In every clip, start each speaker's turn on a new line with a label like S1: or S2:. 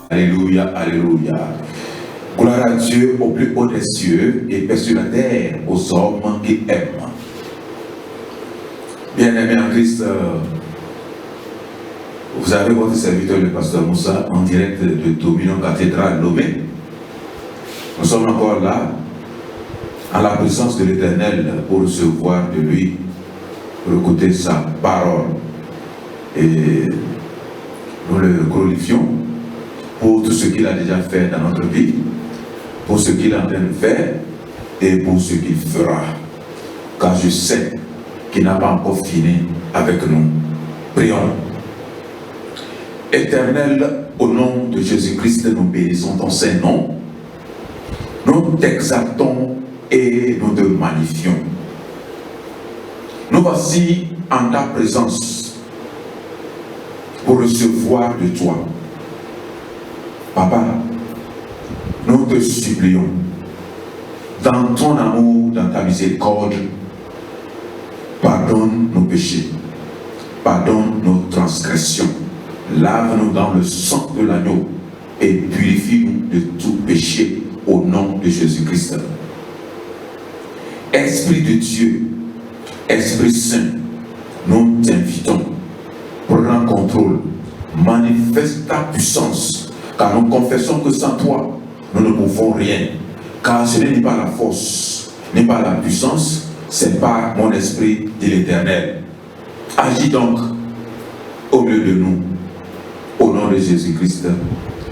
S1: Alléluia, alléluia. Gloire à Dieu au plus haut des cieux et paix sur la terre aux hommes qui aiment. Bien-aimés en Christ, vous avez votre serviteur, le pasteur Moussa, en direct de Dominion Cathédrale Lomé. Nous sommes encore là, en la présence de l'Éternel, pour recevoir de lui, pour écouter sa parole. Et nous le glorifions pour tout ce qu'il a déjà fait dans notre vie, pour ce qu'il est en train de faire et pour ce qu'il fera. Car je sais qu'il n'a pas encore fini avec nous. Prions. Éternel, au nom de Jésus-Christ, nous bénissons ton Saint-Nom. Nous t'exaltons et nous te magnifions. Nous voici en ta présence pour recevoir de toi. Papa, nous te supplions, dans ton amour, dans ta miséricorde, pardonne nos péchés, pardonne nos transgressions, lave-nous dans le sang de l'agneau et purifie-nous de tout péché au nom de Jésus-Christ. Esprit de Dieu, Esprit Saint, nous t'invitons, prends contrôle, manifeste ta puissance, car nous confessons que sans toi, nous ne pouvons rien, car ce n'est pas la force, n'est pas la puissance, c'est par mon esprit, dit l'Éternel. Agis donc au milieu de nous, au nom de Jésus-Christ.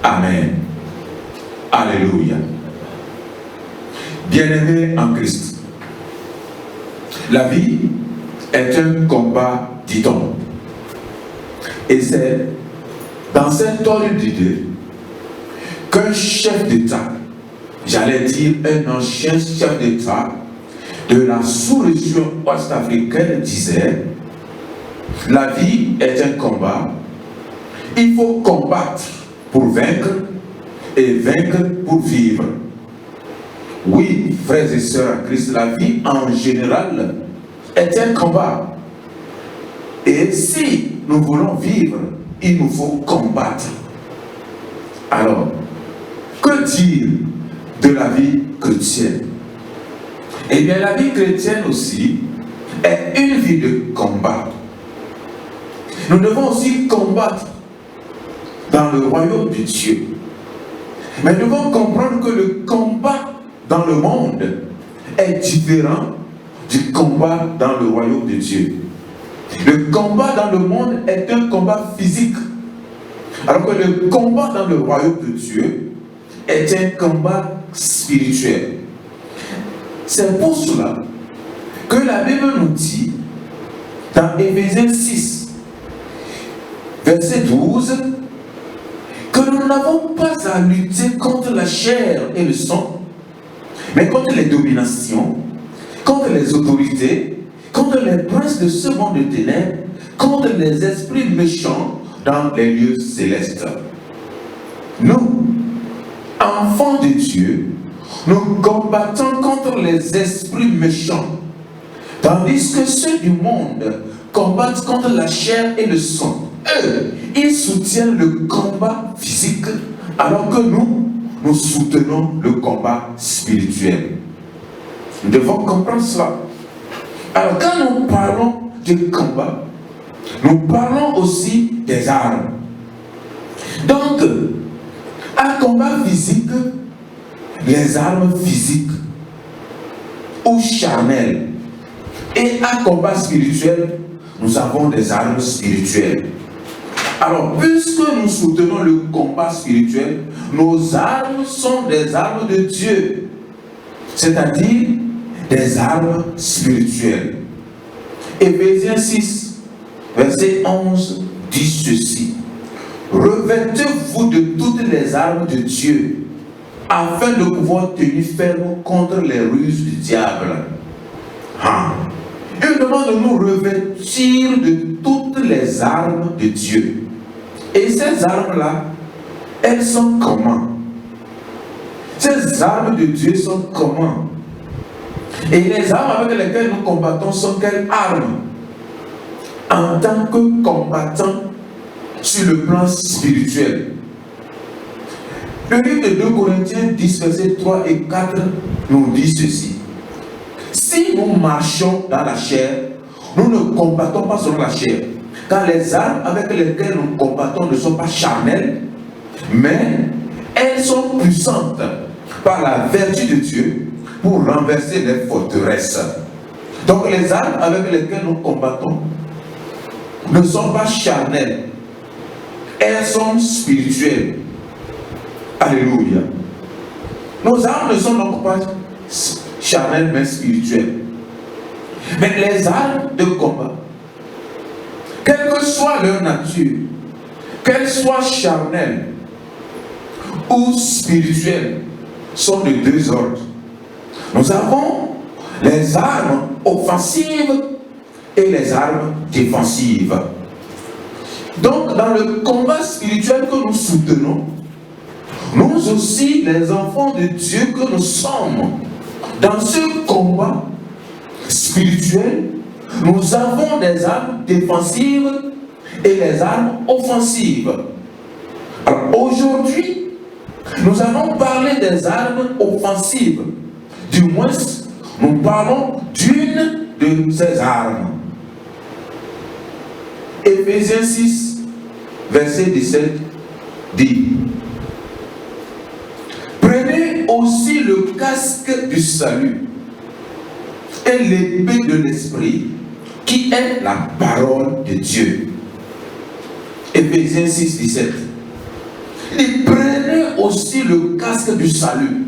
S1: Amen. Alléluia. Bien-aimés en Christ, la vie est un combat, dit-on. Et c'est dans cet ordre d'idée qu'un chef d'État, j'allais dire un ancien chef d'État de la sous-région ouest-africaine disait: la vie est un combat, il faut combattre pour vaincre et vaincre pour vivre. Oui, frères et sœurs en Christ, la vie en général est un combat. Et si nous voulons vivre, il nous faut combattre. Alors, que dire de la vie chrétienne? Eh bien, la vie chrétienne aussi est une vie de combat. Nous devons aussi combattre dans le royaume de Dieu. Mais nous devons comprendre que le combat dans le monde est différent du combat dans le royaume de Dieu. Le combat dans le monde est un combat physique, alors que le combat dans le royaume de Dieu est un combat spirituel. C'est pour cela que la Bible nous dit, dans Éphésiens 6, verset 12, que nous n'avons pas à lutter contre la chair et le sang, mais contre les dominations, contre les autorités, contre les princes de ce monde de ténèbres, contre les esprits méchants dans les lieux célestes. Nous, enfants de Dieu, nous combattons contre les esprits méchants, tandis que ceux du monde combattent contre la chair et le sang. Eux, ils soutiennent le combat physique, alors que nous soutenons le combat spirituel. Nous devons comprendre cela. Alors, quand nous parlons du combat, nous parlons aussi des armes. Donc, à combat physique, les armes physiques ou charnelles. Et à combat spirituel, nous avons des armes spirituelles. Alors, puisque nous soutenons le combat spirituel, nos armes sont des armes de Dieu, c'est-à-dire des armes spirituelles. Éphésiens 6, verset 11 dit ceci: revêtez-vous de toutes les armes de Dieu, afin de pouvoir tenir ferme contre les ruses du diable. Il demande de nous revêtir de toutes les armes de Dieu. Et ces armes-là, elles sont comment? Ces armes de Dieu sont comment? Et les armes avec lesquelles nous combattons sont quelles armes? En tant que combattants sur le plan spirituel, Le livre de 2 Corinthiens 10, versets 3 et 4 nous dit ceci. Si nous marchons dans la chair, nous ne combattons pas selon la chair, car les armes avec lesquelles nous combattons ne sont pas charnelles, mais elles sont puissantes par la vertu de Dieu pour renverser les forteresses. Donc les armes avec lesquelles nous combattons ne sont pas charnelles, elles sont spirituelles. Alléluia. Nos armes ne sont donc pas charnelles mais spirituelles. Mais les armes de combat, quelle que soit leur nature, qu'elles soient charnelles ou spirituelles, sont de 2 ordres. Nous avons les armes offensives et les armes défensives. Donc, dans le combat spirituel que nous soutenons, nous aussi, les enfants de Dieu que nous sommes, dans ce combat spirituel, nous avons des armes défensives et les armes offensives. Alors aujourd'hui, nous allons parler des armes offensives. Du moins, nous parlons d'une de ces armes. Éphésiens 6, verset 17 dit: prenez aussi le casque du salut et l'épée de l'esprit, qui est la parole de Dieu. Éphésiens 6, 17. Et prenez aussi le casque du salut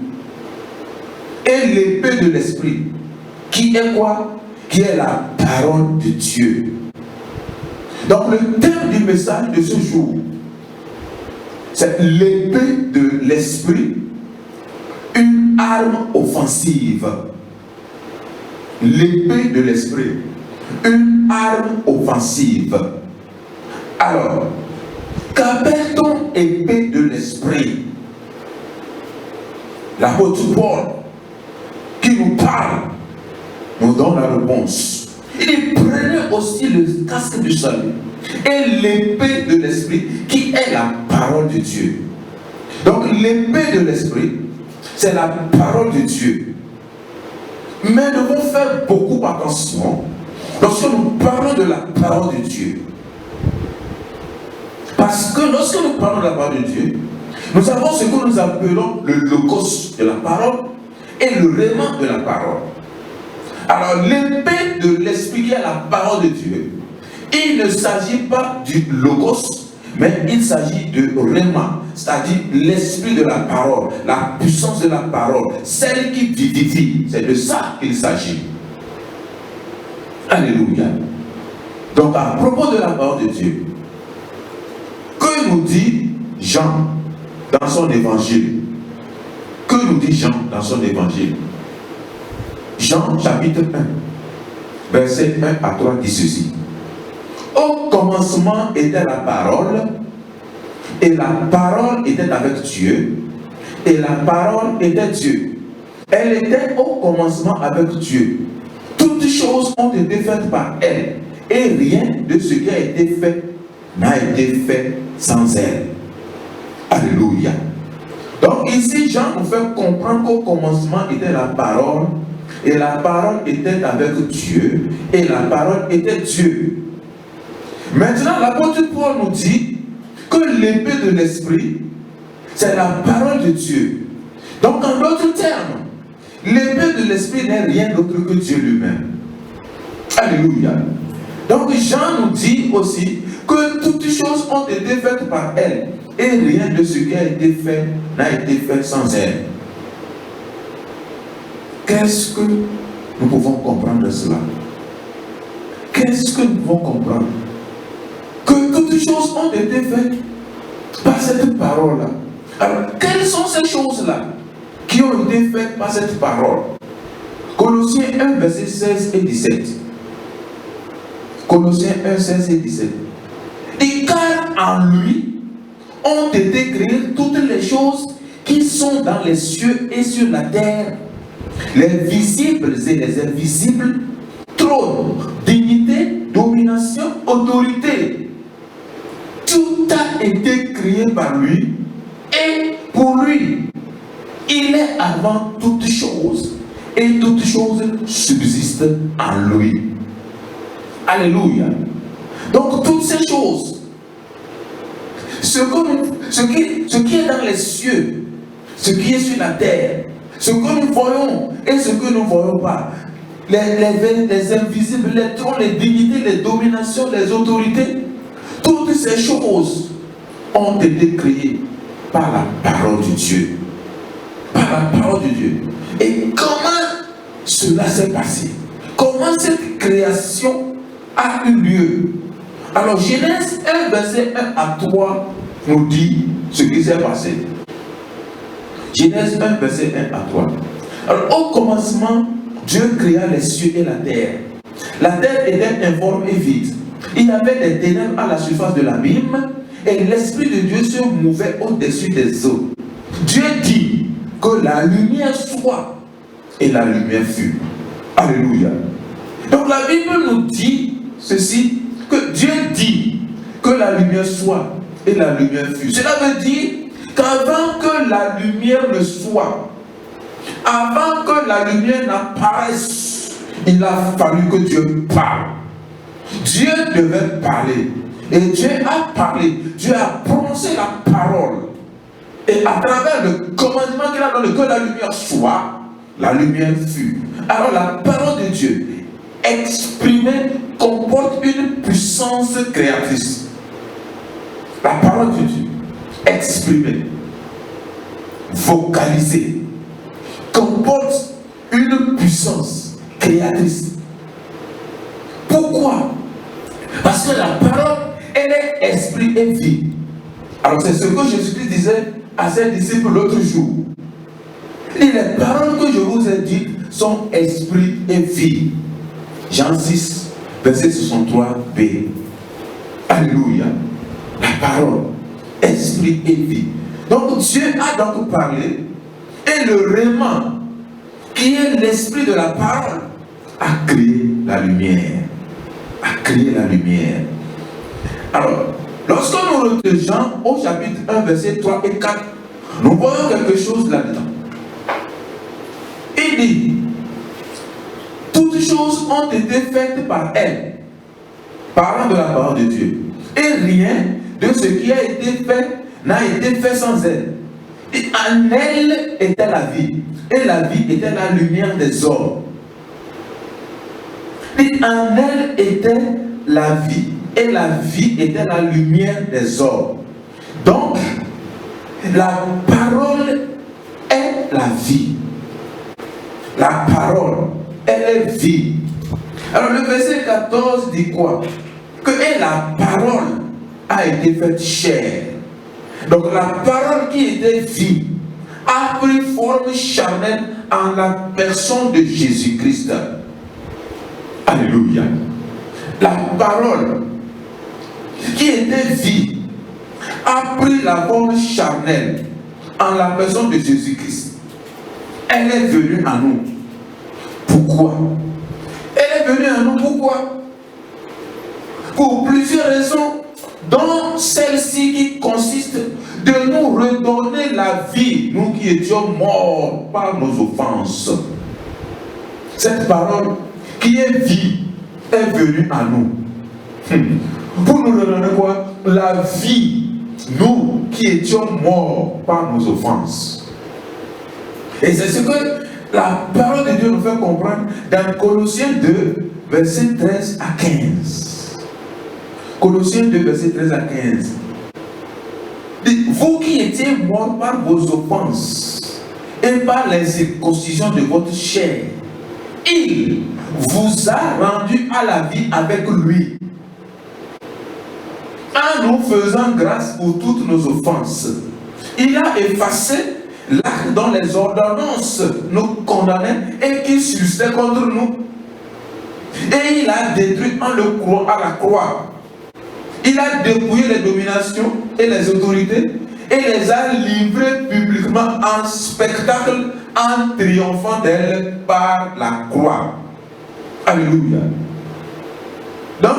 S1: et l'épée de l'esprit, qui est quoi? Qui est la parole de Dieu. Donc le thème du message de ce jour, c'est l'épée de l'esprit, une arme offensive. L'épée de l'esprit, une arme offensive. Alors, qu'appelle-t-on épée de l'esprit? L'apôtre Paul, qui nous parle, nous donne la réponse. Il dit: prenez aussi le casque du salut et l'épée de l'esprit, qui est la parole de Dieu. Donc l'épée de l'esprit, c'est la parole de Dieu. Mais nous devons faire beaucoup attention lorsque nous parlons de la parole de Dieu. Parce que lorsque nous parlons de la parole de Dieu, nous avons ce que nous appelons le logos de la parole et le réma de la parole. Alors l'épée de l'esprit, qui est la parole de Dieu, il ne s'agit pas du logos, mais il s'agit de réma, c'est-à-dire l'esprit de la parole, la puissance de la parole, celle qui vivifie. C'est de ça qu'il s'agit. Alléluia. Donc à propos de la parole de Dieu, que nous dit Jean dans son évangile? Que nous dit Jean dans son évangile? Jean chapitre 1, verset 1 à 3 dit ceci: au commencement était la parole, et la parole était avec Dieu, et la parole était Dieu. Elle était au commencement avec Dieu. Toutes choses ont été faites par elle, et rien de ce qui a été fait n'a été fait sans elle. Alléluia. Donc ici, Jean nous fait comprendre qu'au commencement était la parole, et la parole était avec Dieu, et la parole était Dieu. Maintenant, l'apôtre Paul nous dit que l'épée de l'esprit, c'est la parole de Dieu. Donc, en d'autres termes, l'épée de l'esprit n'est rien d'autre que Dieu lui-même. Alléluia. Donc, Jean nous dit aussi que toutes choses ont été faites par elle, et rien de ce qui a été fait n'a été fait sans elle. Qu'est-ce que nous pouvons comprendre de cela? Qu'est-ce que nous pouvons comprendre? Que toutes choses ont été faites par cette parole-là. Alors, quelles sont ces choses-là qui ont été faites par cette parole? Colossiens 1, verset 16 et 17. Colossiens 1, 16 et 17. Et car en lui ont été créées toutes les choses qui sont dans les cieux et sur la terre, les visibles et les invisibles, trône, dignité, domination, autorité. Tout a été créé par lui et pour Pour lui, il est avant toutes choses et toutes choses subsistent en lui. Alléluia. Donc toutes ces choses, ce qui est dans les cieux, ce qui est sur la terre, ce que nous voyons et ce que nous ne voyons pas, les invisibles, les trônes, les dignités, les dominations, les autorités, toutes ces choses ont été créées par la parole de Dieu. Par la parole de Dieu. Et comment cela s'est passé? Comment cette création a eu lieu? Alors Genèse 1, verset 1 à 3 nous dit ce qui s'est passé. Genèse 1, verset 1 à 3. Alors au commencement, Dieu créa les cieux et la terre. La terre était informe et vide. Il y avait des ténèbres à la surface de l'abîme et l'Esprit de Dieu se mouvait au-dessus des eaux. Dieu dit que la lumière soit et la lumière fut. Alléluia. Donc la Bible nous dit ceci, que Dieu dit que la lumière soit et la lumière fut. Cela veut dire qu'avant que la lumière ne soit, avant que la lumière n'apparaisse, il a fallu que Dieu parle. Dieu devait parler. Et Dieu a parlé. Dieu a prononcé la parole. Et à travers le commandement qu'il a donné, que la lumière soit, la lumière fut. Alors la parole de Dieu exprimée comporte une puissance créatrice. La parole de Dieu exprimée, vocalisée, comporte une puissance créatrice. Pourquoi? Parce que la parole, elle est esprit et vie. Alors c'est ce que Jésus-Christ disait à ses disciples l'autre jour. Et les paroles que je vous ai dites sont esprit et vie. Jean 6, verset 63b. Alléluia. La parole, esprit et vie. Donc Dieu a donc parlé et le réman, qui est l'esprit de la parole, a créé la lumière. A créé la lumière. Alors, lorsque nous retrouvons au chapitre 1, verset 3 et 4, nous voyons quelque chose là-dedans. Il dit, toutes choses ont été faites par elle, parlant de la parole de Dieu. Et rien de ce qui a été fait n'a été fait sans elle. Et en elle était la vie. Et la vie était la lumière des hommes. Et en elle était la vie. Et la vie était la lumière des hommes. Donc, la parole est la vie. La parole, elle est vie. Alors le verset 14 dit quoi? Que la parole a été faite chair. Donc la parole qui était vie a pris forme charnelle en la personne de Jésus-Christ. Alléluia. La parole qui était vie a pris la forme charnelle en la personne de Jésus-Christ. Elle est venue à nous. Pourquoi? Elle est venue à nous pourquoi? Pour plusieurs raisons, dont celle-ci qui consiste de nous redonner la vie, nous qui étions morts par nos offenses. Cette parole qui est vie est venue à nous. Pour nous redonner quoi? La vie, nous qui étions morts par nos offenses. Et c'est ce que la parole de Dieu nous fait comprendre dans Colossiens 2, versets 13 à 15. Colossiens 2, versets 13 à 15. Vous qui étiez morts par vos offenses et par les circoncisions de votre chair, il vous a rendu à la vie avec lui, en nous faisant grâce pour toutes nos offenses. Il a effacé l'acte dont les ordonnances nous condamnaient et qui subsistait contre nous. Et il a détruit en le croix à la croix. Il a dépouillé les dominations et les autorités et les a livrées publiquement en spectacle en triomphant d'elles par la croix. Alléluia. Donc,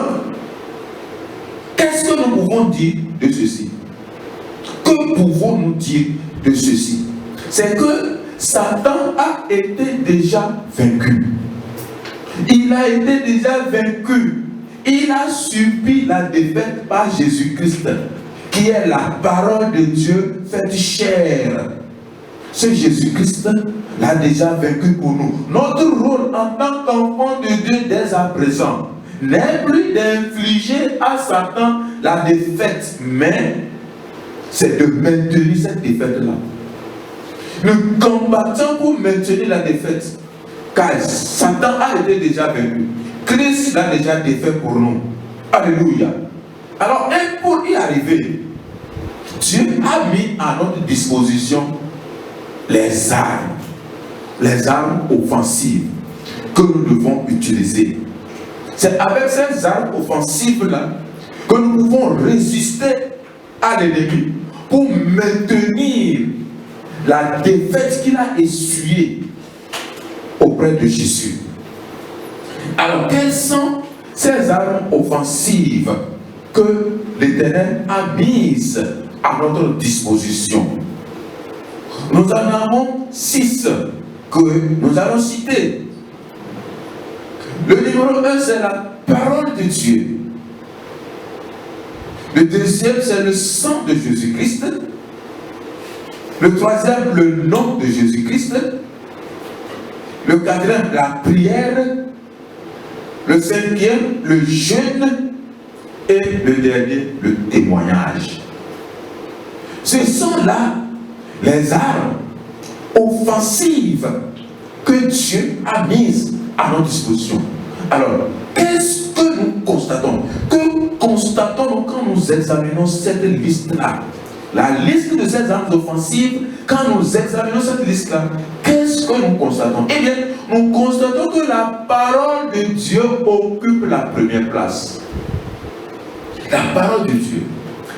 S1: qu'est-ce que nous pouvons dire de ceci? Que pouvons-nous dire de ceci, c'est que Satan a été déjà vaincu. Il a été déjà vaincu. Il a subi la défaite par Jésus-Christ, qui est la parole de Dieu faite chair. Ce Jésus-Christ l'a déjà vaincu pour nous. Notre rôle en tant qu'enfant de Dieu dès à présent n'est plus d'infliger à Satan la défaite, mais c'est de maintenir cette défaite-là. Nous combattons pour maintenir la défaite, car Satan a été déjà vaincu. Christ l'a déjà défait pour nous. Alléluia. Alors, et pour y arriver, Dieu a mis à notre disposition les armes offensives que nous devons utiliser. C'est avec ces armes offensives-là que nous pouvons résister à l'ennemi pour maintenir la défaite qu'il a essuyée auprès de Jésus. Alors, quelles sont ces armes offensives que l'Éternel a mises à notre disposition? Nous en avons 6 que nous allons citer. Le numéro 1, c'est la parole de Dieu. Le deuxième, c'est le sang de Jésus-Christ. Le troisième, le nom de Jésus-Christ. Le quatrième, la prière. Le cinquième, le jeûne. Et le dernier, le témoignage. Ce sont là les armes offensives que Dieu a mises à notre disposition. Alors, qu'est-ce que nous constatons? Que constatons-nous quand nous examinons cette liste-là? La liste de ces armes offensives, quand nous examinons cette liste-là, qu'est-ce que nous constatons? Eh bien, nous constatons que la parole de Dieu occupe la première place. La parole de Dieu,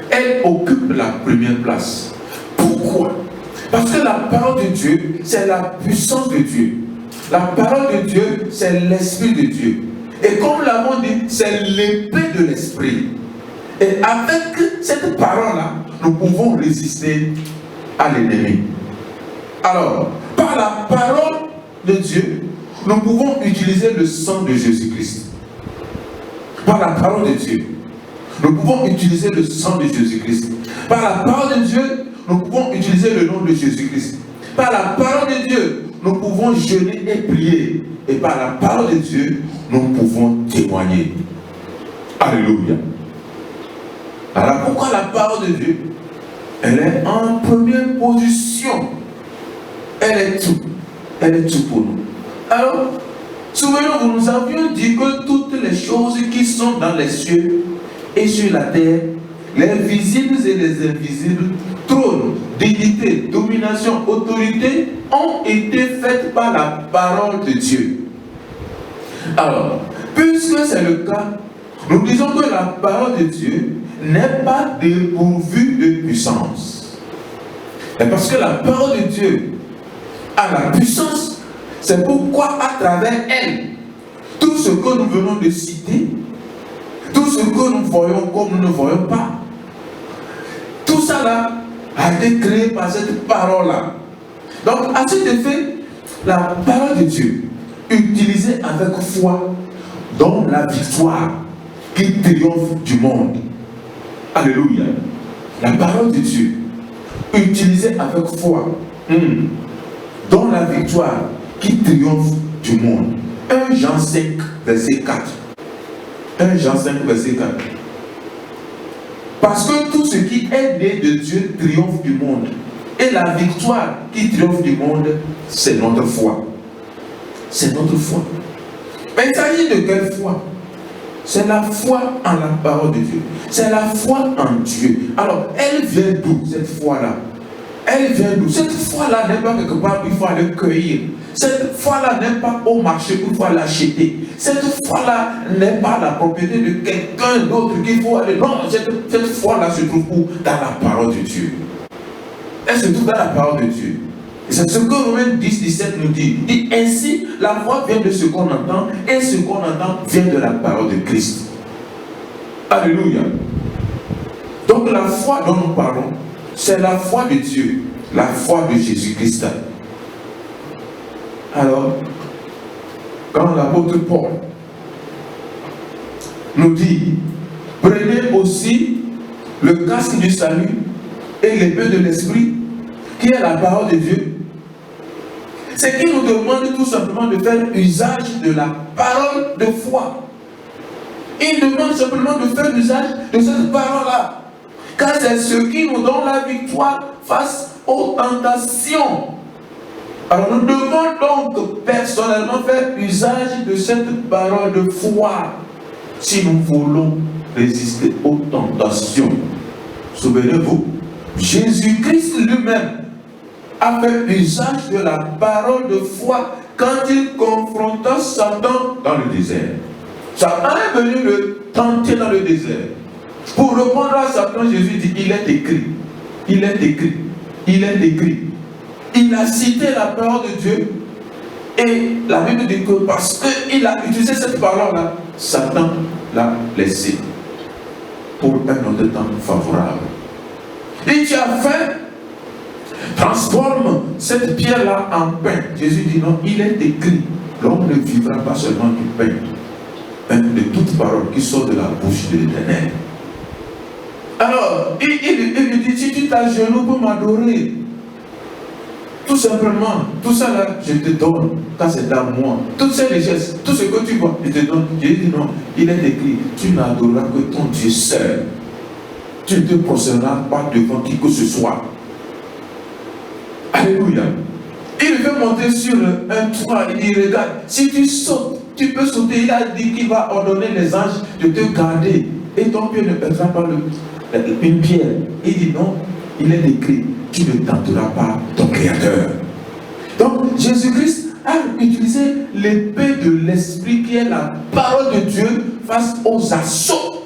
S1: elle occupe la première place. Pourquoi? Parce que la parole de Dieu, c'est la puissance de Dieu. La parole de Dieu, c'est l'Esprit de Dieu. Et comme nous l'avons dit, c'est l'épée de l'Esprit. Et avec cette parole-là, nous pouvons résister à l'ennemi. Alors, par la parole de Dieu, nous pouvons utiliser le sang de Jésus-Christ. Par la parole de Dieu, nous pouvons utiliser le sang de Jésus-Christ. Par la parole de Dieu, nous pouvons utiliser le nom de Jésus-Christ. Par la parole de Dieu, nous pouvons jeûner et prier. Et par la parole de Dieu, nous pouvons témoigner. Alléluia. Alors pourquoi la parole de Dieu? Elle est en première position. Elle est tout. Elle est tout pour nous. Alors, souvenez-vous, nous avions dit que toutes les choses qui sont dans les cieux et sur la terre, les visibles et les invisibles, trône, dignité, domination, autorité, ont été faites par la parole de Dieu. Alors, puisque c'est le cas, nous disons que la parole de Dieu n'est pas dépourvue de puissance. Et parce que la parole de Dieu a la puissance, c'est pourquoi à travers elle, tout ce que nous venons de citer, tout ce que nous voyons comme nous ne voyons pas, tout ça là a été créé par cette parole-là. Donc, à cet effet, la parole de Dieu, utilisée avec foi, donne la victoire qui triomphe du monde. Alléluia. La parole de Dieu, utilisée avec foi, donne la victoire qui triomphe du monde. 1 Jean 5, verset 4. 1 Jean 5, verset 4. Parce que tout ce qui est né de Dieu triomphe du monde. Et la victoire qui triomphe du monde, c'est notre foi. C'est notre foi. Mais il s'agit de quelle foi? C'est la foi en la parole de Dieu. C'est la foi en Dieu. Alors, elle vient d'où, cette foi-là? Elle vient d'où? Cette foi-là n'est pas quelque part qu'il faut aller cueillir. Cette foi-là n'est pas au marché qu'il faut aller l'acheter. Cette foi-là n'est pas la propriété de quelqu'un d'autre qu'il faut aller. Non, cette foi-là se trouve où? Dans la parole de Dieu. Elle se trouve dans la parole de Dieu. Et c'est ce que Romains 10, 17 nous dit. Et ainsi, la foi vient de ce qu'on entend, et ce qu'on entend vient de la parole de Christ. Alléluia. Donc la foi dont nous parlons, c'est la foi de Dieu. la foi de Jésus-Christ. Alors, quand l'apôtre Paul nous dit, prenez aussi le casque du salut et l'épée de l'esprit, qui est la parole de Dieu, c'est qu'il nous demande tout simplement de faire usage de la parole de foi. Il demande simplement de faire usage de cette parole-là, car c'est ce qui nous donne la victoire face aux tentations. Alors nous devons donc personnellement faire usage de cette parole de foi si nous voulons résister aux tentations. Souvenez-vous, Jésus-Christ lui-même a fait usage de la parole de foi quand il confronta Satan dans le désert. Satan est venu le tenter dans le désert. Pour répondre à Satan, Jésus dit, il est écrit, il est écrit, il est écrit. Il a cité la parole de Dieu et la Bible dit que parce qu'il a utilisé cette parole-là, Satan l'a laissé pour un autre temps favorable. Et tu as fait, transforme cette pierre-là en pain. Jésus dit non, il est écrit, l'homme ne vivra pas seulement du pain, mais de toute parole qui sort de la bouche de l'Éternel. Alors, il lui dit, si tu t'agenouilles pour m'adorer, tout simplement, tout ça là, je te donne, car c'est à moi. Toutes ces richesses, tout ce que tu vois, je te donne. Jésus dit non, il est écrit, tu n'adoreras que ton Dieu seul. Tu ne te prosterneras pas devant qui que ce soit. Alléluia. Il veut monter sur un toit, il dit, regarde, si tu sautes, tu peux sauter. Il a dit qu'il va ordonner les anges de te garder. Et ton pied ne pèsera pas une pierre. Il dit non, il est écrit, tu ne tenteras pas ton Créateur. Donc Jésus-Christ a utilisé l'épée de l'Esprit qui est la parole de Dieu face aux assauts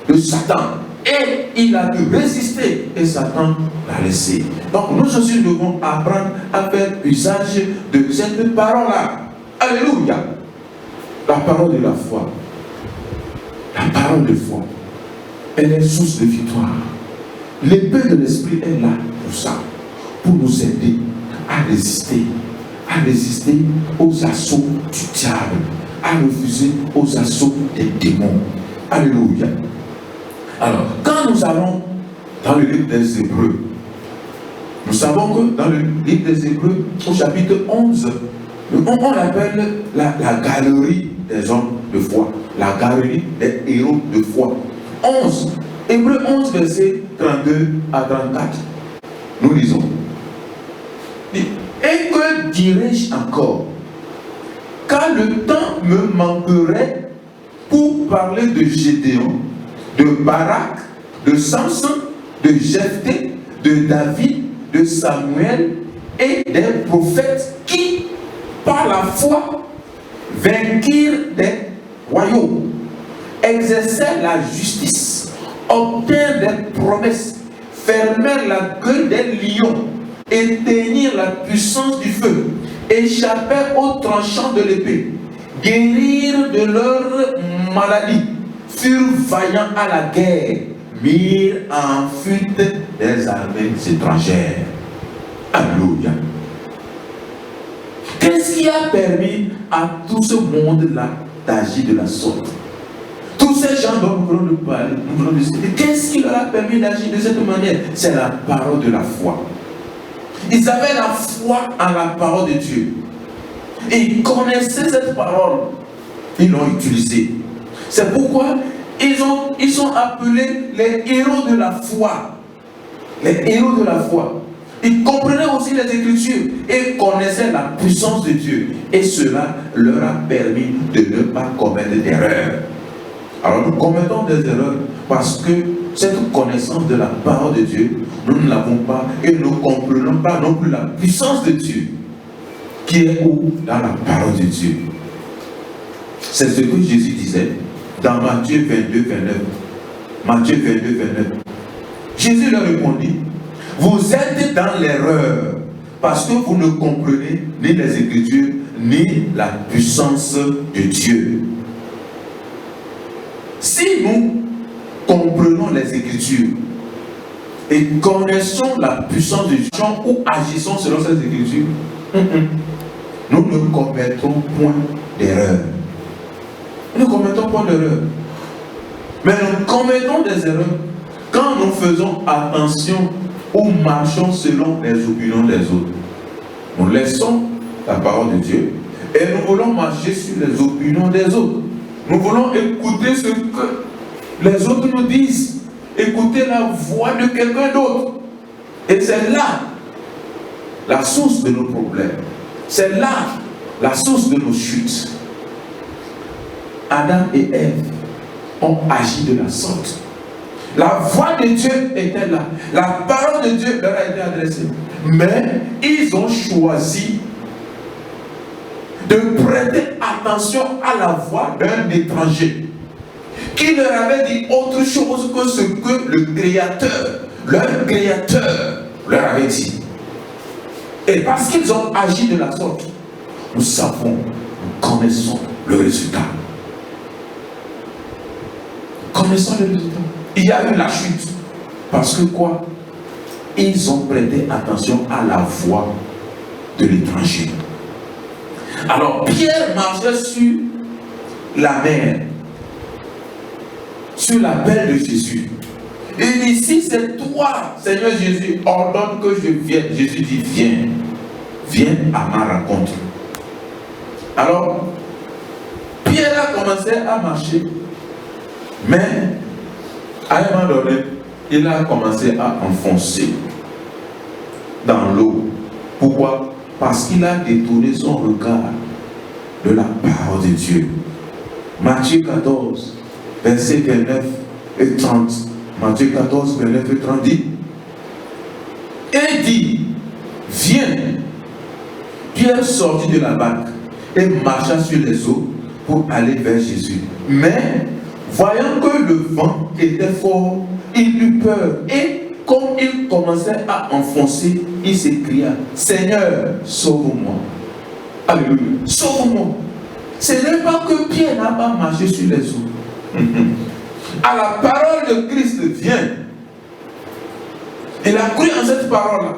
S1: de Satan. Et il a dû résister et Satan l'a laissé. Donc nous aussi devons apprendre à faire usage de cette parole-là. Alléluia. La parole de la foi. La parole de foi. Elle est source de victoire. L'épée de l'Esprit est là pour ça. Pour nous aider à résister aux assauts du diable, à refuser aux assauts des démons. Alléluia. Alors, quand nous allons dans le livre des Hébreux, nous savons que dans le livre des Hébreux, au chapitre 11, on l'appelle la galerie des hommes de foi, la galerie des héros de foi. 11, Hébreux 11, versets 32 à 34. Nous lisons. Et que dirais-je encore? Car le temps me manquerait pour parler de Gédéon, de Barak, de Samson, de Jephthé, de David, de Samuel et des prophètes qui, par la foi, vainquirent des royaumes, exercèrent la justice, obtinrent des promesses, fermèrent la gueule des lions, éteignirent la puissance du feu, échappèrent aux tranchants de l'épée, guérirent de leur maladie, furent vaillants à la guerre, mirent en fuite des armées étrangères. Alléluia. Qu'est-ce qui a permis à tout ce monde-là d'agir de la sorte? Tous ces gens dont nous voulons parler, qu'est-ce qui leur a permis d'agir de cette manière? C'est la parole de la foi. Ils avaient la foi en la parole de Dieu. Et ils connaissaient cette parole. Ils l'ont utilisée. C'est pourquoi ils sont appelés les héros de la foi. Les héros de la foi. Ils comprenaient aussi les Écritures et connaissaient la puissance de Dieu. Et cela leur a permis de ne pas commettre d'erreurs. Alors nous commettons des erreurs parce que cette connaissance de la parole de Dieu, nous ne l'avons pas et nous ne comprenons pas non plus la puissance de Dieu qui est où? Dans la parole de Dieu. C'est ce que Jésus disait dans Matthieu 22, 29. Matthieu 22, 29. Jésus leur répondit, vous êtes dans l'erreur parce que vous ne comprenez ni les Écritures ni la puissance de Dieu. Si nous comprenons les Écritures et connaissons la puissance de Dieu ou agissons selon cette écriture, nous ne commettons point d'erreur. Nous ne commettons point d'erreur. Mais nous commettons des erreurs quand nous faisons attention ou marchons selon les opinions des autres. Nous laissons la parole de Dieu et nous voulons marcher sur les opinions des autres. Nous voulons écouter ce que les autres nous disent, écouter la voix de quelqu'un d'autre. Et c'est là la source de nos problèmes. C'est là la source de nos chutes. Adam et Ève ont agi de la sorte. La voix de Dieu était là. La parole de Dieu leur a été adressée. Mais ils ont choisi de prêter attention à la voix d'un étranger qui leur avait dit autre chose que ce que le Créateur, leur Créateur, leur avait dit. Et parce qu'ils ont agi de la sorte, nous savons, nous connaissons le résultat. Connaissons le résultat. Il y a eu la chute. Parce que quoi? Ils ont prêté attention à la voix de l'étranger. Alors Pierre marchait sur la mer, sur l'appel de Jésus. Il dit, si c'est toi, Seigneur Jésus, ordonne que je vienne. Jésus dit, viens. Viens à ma rencontre. Alors, Pierre a commencé à marcher, mais à un moment donné, il a commencé à enfoncer dans l'eau. Pourquoi? Parce qu'il a détourné son regard de la parole de Dieu. Matthieu 14, versets 29 et 30. Matthieu 14, 29 et 30 dit, et dit, viens. Pierre sortit de la barque et marcha sur les eaux pour aller vers Jésus. Mais, voyant que le vent était fort, il eut peur. Et comme il commençait à enfoncer, il s'écria, Seigneur, sauve-moi. Alléluia. Sauve-moi. Ce n'est pas que Pierre n'a pas marché sur les eaux. À la parole de Christ, viens. Il a cru en cette parole-là,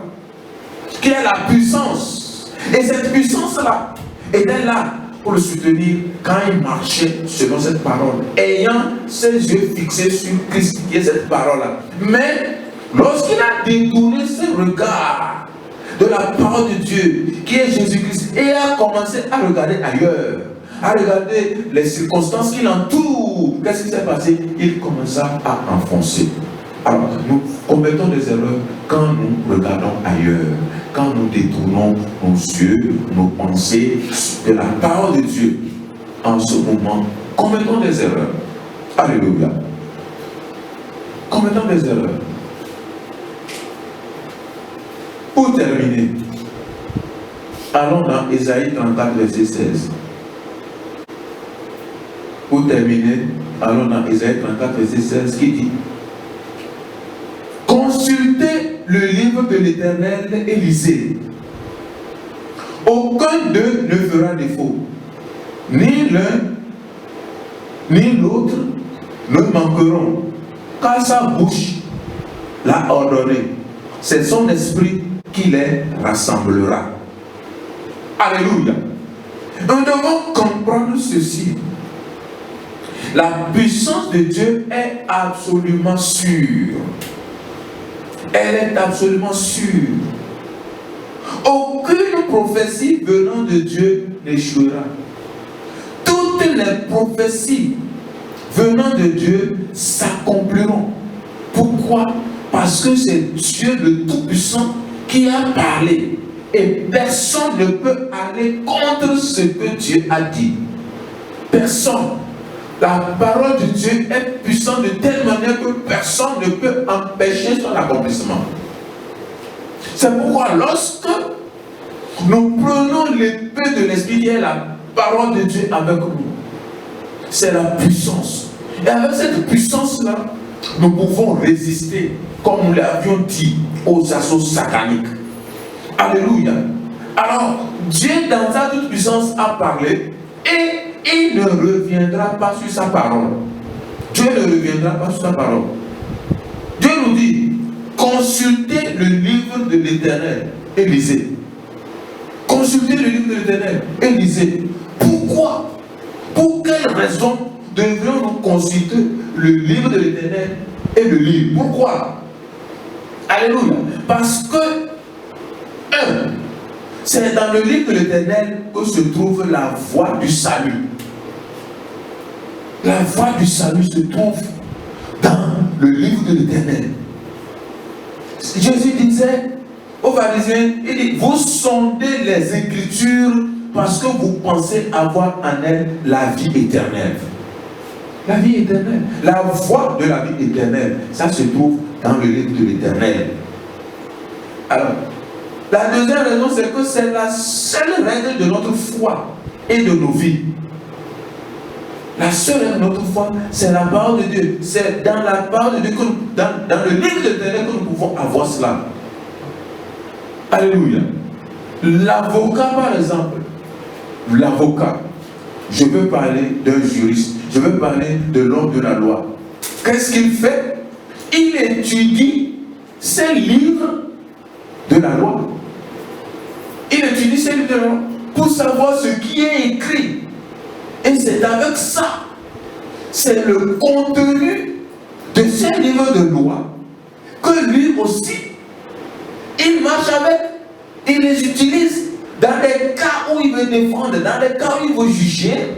S1: qui est la puissance. Et cette puissance-là était là pour le soutenir quand il marchait selon cette parole, ayant ses yeux fixés sur Christ, qui est cette parole-là. Mais lorsqu'il a détourné ses regards de la parole de Dieu, qui est Jésus-Christ, et a commencé à regarder ailleurs, à regarder les circonstances qui l'entourent, qu'est-ce qui s'est passé? Il commença à enfoncer. Alors, nous commettons des erreurs quand nous regardons ailleurs, quand nous détournons nos yeux, nos pensées de la parole de Dieu. En ce moment, commettons des erreurs. Alléluia. Commettons des erreurs. Pour terminer, allons dans Ésaïe 34, verset 16. Pour terminer, allons dans Ésaïe 34, verset 16, qui dit, consultez le livre de l'Éternel et lisez. Aucun d'eux ne fera défaut. Ni l'un, ni l'autre ne manqueront, car sa bouche l'a ordonné. C'est son esprit qui les rassemblera. Alléluia. Nous devons comprendre ceci. La puissance de Dieu est absolument sûre. Elle est absolument sûre. Aucune prophétie venant de Dieu n'échouera. Toutes les prophéties venant de Dieu s'accompliront. Pourquoi? Parce que c'est Dieu le Tout-Puissant qui a parlé. Et personne ne peut aller contre ce que Dieu a dit. Personne. La parole de Dieu est puissante de telle manière que personne ne peut empêcher son accomplissement. C'est pourquoi lorsque nous prenons l'épée de l'Esprit qui est la parole de Dieu avec nous, c'est la puissance. Et avec cette puissance-là, nous pouvons résister, comme nous l'avions dit, aux assauts sataniques. Alléluia. Alors, Dieu dans sa toute puissance a parlé et il ne reviendra pas sur sa parole. Dieu ne reviendra pas sur sa parole. Dieu nous dit, consultez le livre de l'Éternel et lisez. Consultez le livre de l'Éternel et lisez. Pourquoi? Pour quelle raison devrions-nous consulter le livre de l'Éternel et le lire? Pourquoi? Alléluia. Parce que, c'est dans le livre de l'Éternel que se trouve la voie du salut. La voie du salut se trouve dans le livre de l'Éternel. Jésus disait aux pharisiens, il dit, vous sondez les Écritures parce que vous pensez avoir en elles la vie éternelle. La vie éternelle. La voie de la vie éternelle, ça se trouve dans le livre de l'Éternel. Alors, la deuxième raison, c'est que c'est la seule règle de notre foi et de nos vies. La seule règle de notre foi, c'est la parole de Dieu. C'est dans la parole de Dieu, dans le livre de l'Éternel, que nous pouvons avoir cela. Alléluia. L'avocat, par exemple, l'avocat, je veux parler d'un juriste, je veux parler de l'homme de la loi. Qu'est-ce qu'il fait? Il étudie ces livres de la loi. Il étudie ces livres de la loi pour savoir ce qui est écrit. Et c'est avec ça, c'est le contenu de ces livres de loi que lui aussi, il marche avec, il les utilise dans les cas où il veut défendre, dans les cas où il veut juger.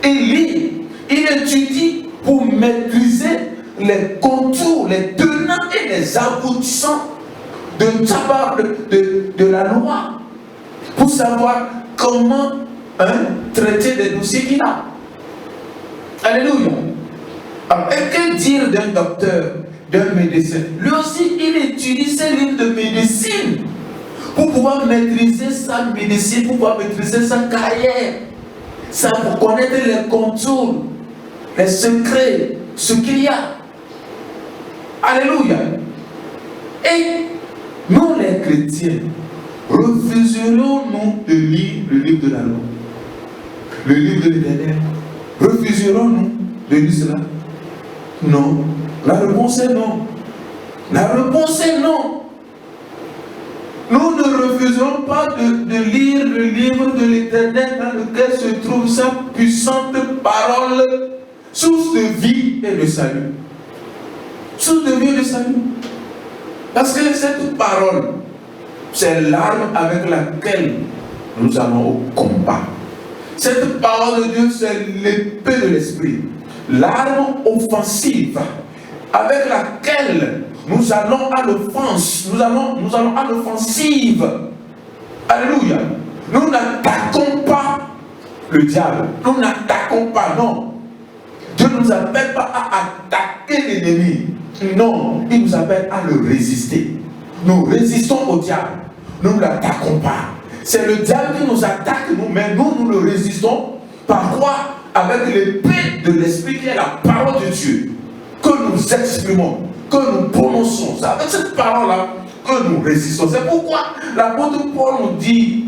S1: Il lit, il étudie pour maîtriser les contours, les tenants et les aboutissants de la loi, pour savoir comment traiter des dossiers qu'il a. Alléluia. Alors, et que dire d'un docteur, d'un médecin? Lui aussi, il étudie ses livres de médecine pour pouvoir maîtriser sa médecine, pour pouvoir maîtriser sa carrière, ça pour connaître les contours, les secrets, ce qu'il y a. Alléluia. Et nous, les chrétiens, refuserons-nous de lire le livre de la loi, le livre de l'Éternel? Refuserons-nous de lire cela? Non. La réponse est non. La réponse est non. Nous ne refuserons pas de lire le livre de l'Éternel dans lequel se trouve sa puissante parole, source de vie et de salut. Source de vie et de salut. Parce que cette parole, c'est l'arme avec laquelle nous allons au combat. Cette parole de Dieu, c'est l'épée de l'esprit. L'arme offensive avec laquelle nous allons à l'offense. Nous allons à l'offensive. Alléluia. Nous n'attaquons pas le diable. Nous n'attaquons pas, non. Dieu ne nous appelle pas à attaquer l'ennemi. Non, il nous appelle à le résister. Nous résistons au diable. Nous ne l'attaquons pas. C'est le diable qui nous attaque, mais nous le résistons. Par quoi? Avec l'épée de l'esprit qui est la parole de Dieu, que nous exprimons, que nous prononçons. C'est avec cette parole-là que nous résistons. C'est pourquoi l'apôtre Paul nous dit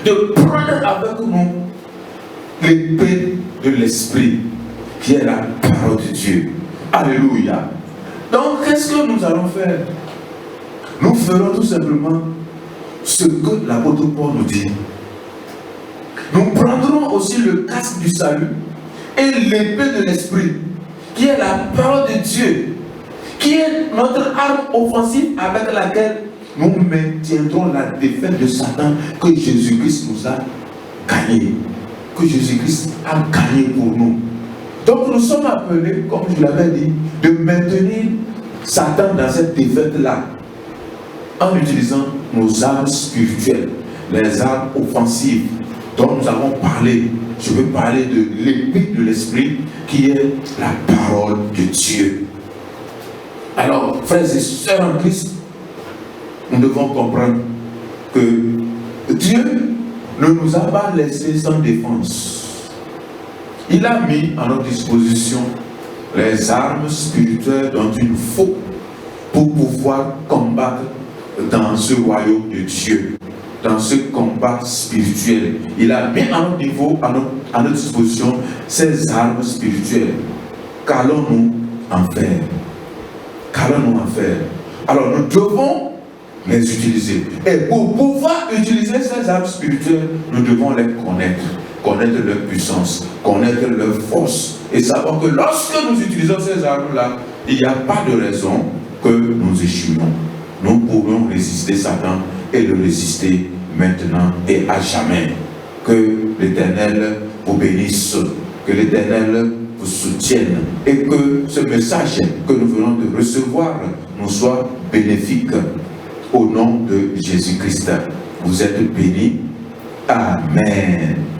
S1: de prendre avec nous l'épée de l'esprit, qui est la parole de Dieu. Alléluia. Donc, qu'est-ce que nous allons faire? Nous ferons tout simplement ce que l'apôtre Paul nous dit. Nous prendrons aussi le casque du salut et l'épée de l'esprit, qui est la parole de Dieu, qui est notre arme offensive avec laquelle nous maintiendrons la défaite de Satan que Jésus-Christ nous a gagné, que Jésus-Christ a gagné pour nous. Donc nous sommes appelés, comme je l'avais dit, de maintenir Satan dans cette défaite-là, en utilisant nos armes spirituelles, les armes offensives dont nous avons parlé. Je veux parler de l'épée de l'esprit, qui est la parole de Dieu. Alors, frères et sœurs en Christ, nous devons comprendre que Dieu ne nous a pas laissés sans défense. Il a mis à notre disposition les armes spirituelles dont il nous faut pour pouvoir combattre dans ce royaume de Dieu, dans ce combat spirituel. Il a mis à notre niveau, à notre disposition, ces armes spirituelles. Qu'allons-nous en faire? Qu'allons-nous en faire? Alors nous devons les utiliser. Et pour pouvoir utiliser ces armes spirituelles, nous devons les connaître leur puissance, connaître leur force, et savoir que lorsque nous utilisons ces armes-là, il n'y a pas de raison que nous échouions. Nous pourrons résister Satan et le résister maintenant et à jamais. Que l'Éternel vous bénisse, que l'Éternel vous soutienne et que ce message que nous venons de recevoir nous soit bénéfique au nom de Jésus-Christ. Vous êtes bénis. Amen.